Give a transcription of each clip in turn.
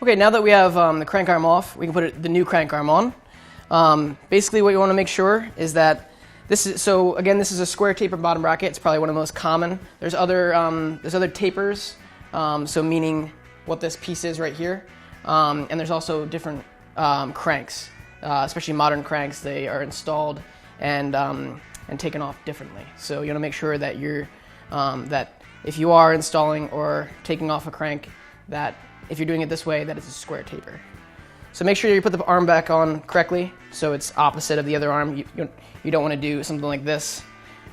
Okay, now that we have the crank arm off, we can put the new crank arm on. Basically what you want to make sure is that this is a square taper bottom bracket. It's probably one of the most common. There's other tapers, so meaning what this piece is right here. And there's also different cranks, especially modern cranks. They are installed and taken off differently. So you want to make sure that that if you are installing or taking off a crank, that if you're doing it this way, that it's a square taper. So make sure you put the arm back on correctly, so it's opposite of the other arm. You don't want to do something like this,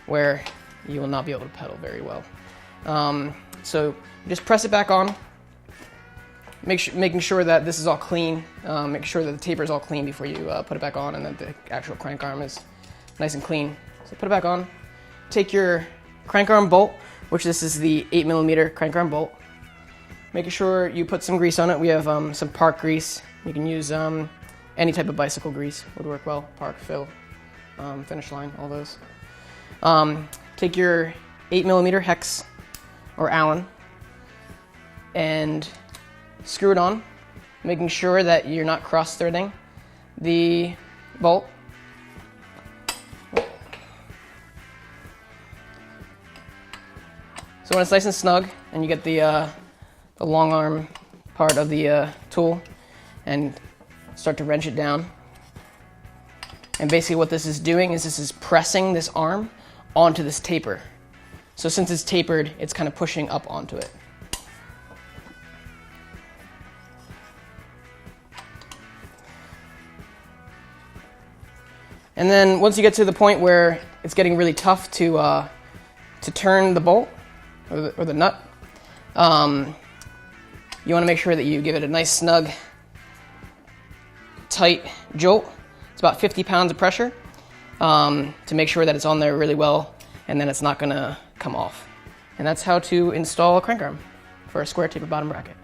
where you will not be able to pedal very well. So just press it back on, making sure that this is all clean. Make sure that the taper is all clean before you put it back on, and that the actual crank arm is nice and clean. So put it back on. Take your crank arm bolt, which this is the 8mm crank arm bolt. Making sure you put some grease on it. We have some park grease. You can use any type of bicycle grease, would work well. Park, fill, finish line, all those. Take your 8mm hex or Allen and screw it on, making sure that you're not cross-threading the bolt. So when it's nice and snug and you get the long arm part of the tool and start to wrench it down. And basically what this is doing is this is pressing this arm onto this taper. So since it's tapered, it's kind of pushing up onto it. And then once you get to the point where it's getting really tough to turn the bolt or the nut, you want to make sure that you give it a nice snug, tight jolt. It's about 50 pounds of pressure to make sure that it's on there really well, and then it's not going to come off. And that's how to install a crank arm for a square taper bottom bracket.